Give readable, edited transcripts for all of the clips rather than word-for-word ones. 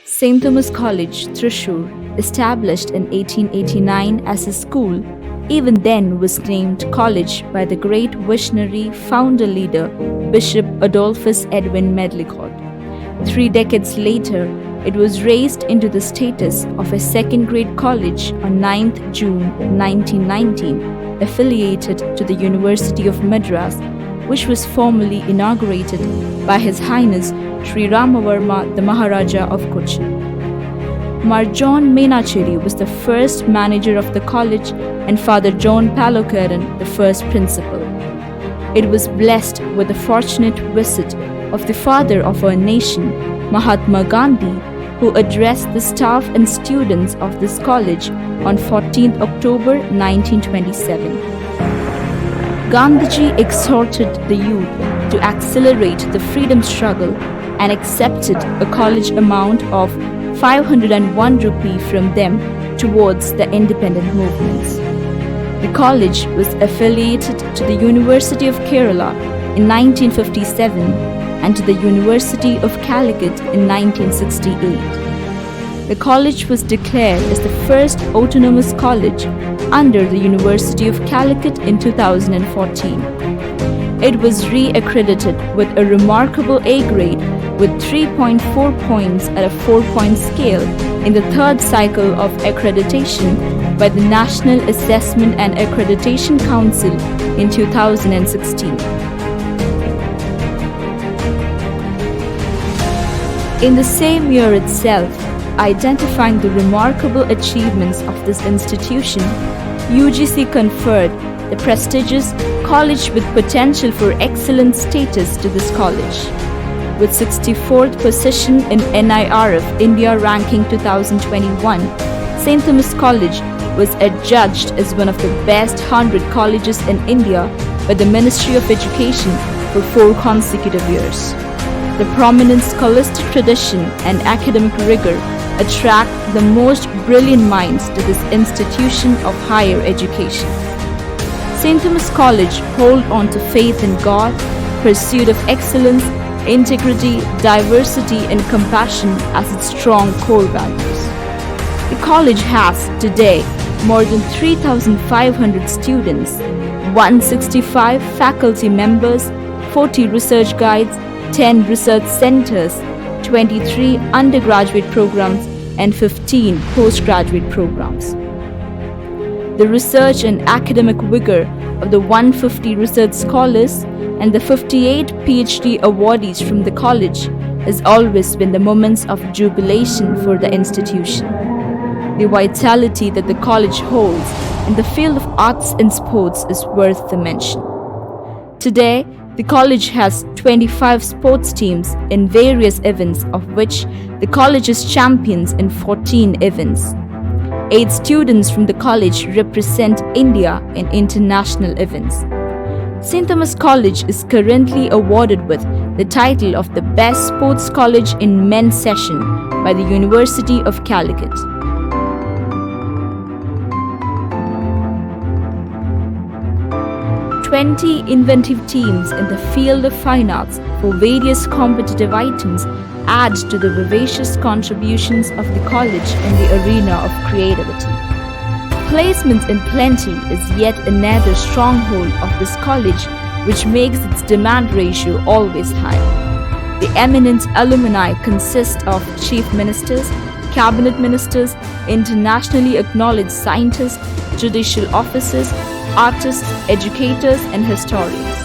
St. Thomas College, Thrissur, established in 1889 as a school, even then was named college by the great visionary founder leader Bishop Adolphus Edwin Medlicott. 3 decades later, it was raised into the status of a second-grade college on 9th June 1919, affiliated to the University of Madras, which was formally inaugurated by His Highness Sri Ramavarma the Maharaja of Cochin. Mar John Menacheri was the first manager of the college and Father John Palokaran the first principal. It was blessed with the fortunate visit of the father of our nation, Mahatma Gandhi, who addressed the staff and students of this college on 14th October 1927. Gandhiji exhorted the youth to accelerate the freedom struggle and accepted a college amount of 501 rupee from them towards the independent movements. The college was affiliated to the University of Kerala in 1957 and to the University of Calicut in 1968. The college was declared as the first autonomous college under the University of Calicut in 2014. It was re-accredited with a remarkable A grade with 3.4 points at a 4-point scale in the third cycle of accreditation by the National Assessment and Accreditation Council in 2016. In the same year itself, identifying the remarkable achievements of this institution, UGC conferred the prestigious College with Potential for Excellence status to this college. With 64th position in NIRF India Ranking 2021, St. Thomas College was adjudged as one of the best 100 colleges in India by the Ministry of Education for 4 consecutive years. The prominent scholastic tradition and academic rigor attract the most brilliant minds to this institution of higher education. St. Thomas College holds on to faith in God, pursuit of excellence, integrity, diversity, and compassion as its strong core values. The college has today more than 3,500 students, 165 faculty members, 40 research guides, 10 research centers, 23 undergraduate programs, and 15 postgraduate programs. The research and academic vigor of the 150 research scholars and the 58 PhD awardees from the college has always been the moments of jubilation for the institution. The vitality that the college holds in the field of arts and sports is worth the mention. Today, the college has 25 sports teams in various events, of which the college is champions in 14 events. 8 students from the college represent India in international events. St. Thomas College is currently awarded with the title of the Best Sports College in Men's Session by the University of Calicut. 20 inventive teams in the field of fine arts for various competitive items add to the vivacious contributions of the college in the arena of creativity. Placements in plenty is yet another stronghold of this college, which makes its demand ratio always high. The eminent alumni consist of chief ministers, cabinet ministers, internationally acknowledged scientists, judicial officers, artists, educators, and historians.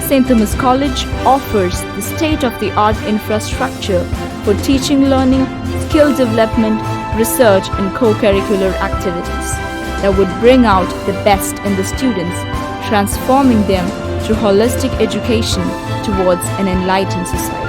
St. Thomas College offers the state-of-the-art infrastructure for teaching, learning, skill development, research, and co-curricular activities that would bring out the best in the students, transforming them through holistic education towards an enlightened society.